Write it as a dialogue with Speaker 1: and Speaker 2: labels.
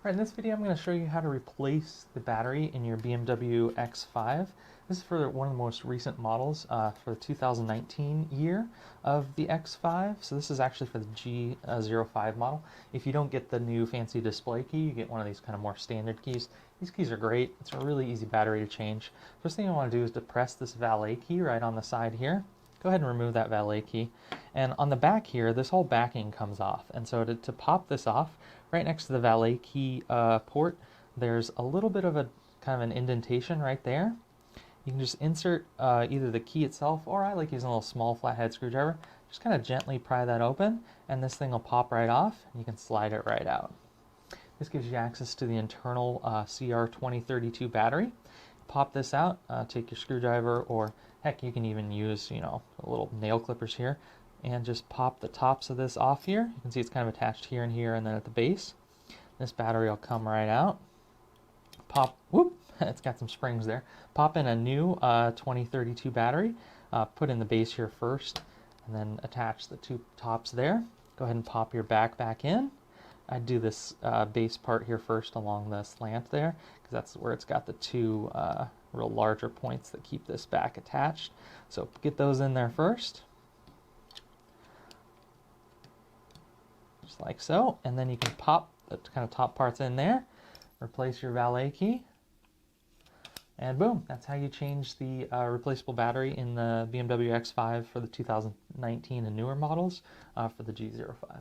Speaker 1: Alright, in this video I'm going to show you how to replace the battery in your BMW X5. This is for one of the most recent models for the 2019 year of the X5. So this is actually for the G05 model. If you don't get the new fancy display key, you get one of these kind of more standard keys. These keys are great. It's a really easy battery to change. First thing you want to do is to press this Valet key right on the side here. Go ahead and remove that Valet key. And on the back here, this whole backing comes off. And so to pop this off, right next to the Valet key port, there's a little bit of a kind of an indentation right there. You can just insert either the key itself, or I like using a little small flathead screwdriver. Just kind of gently pry that open, and this thing will pop right off, and you can slide it right out. This gives you access to the internal CR2032 battery. Pop this out, take your screwdriver, or heck, you can even use, little nail clippers here, and just pop the tops of this off here. You can see it's kind of attached here and here, and then at the base. This battery will come right out. Pop, whoop, it's got some springs there. Pop in a new 2032 battery, put in the base here first, and then attach the two tops there. Go ahead and pop your back in. I'd do this base part here first along the slant there, because that's where it's got the two real larger points that keep this back attached. So get those in there first. Just like so, and then you can pop the kind of top parts in there, replace your Valet key, and boom, that's how you change the replaceable battery in the BMW X5 for the 2019 and newer models for the G05.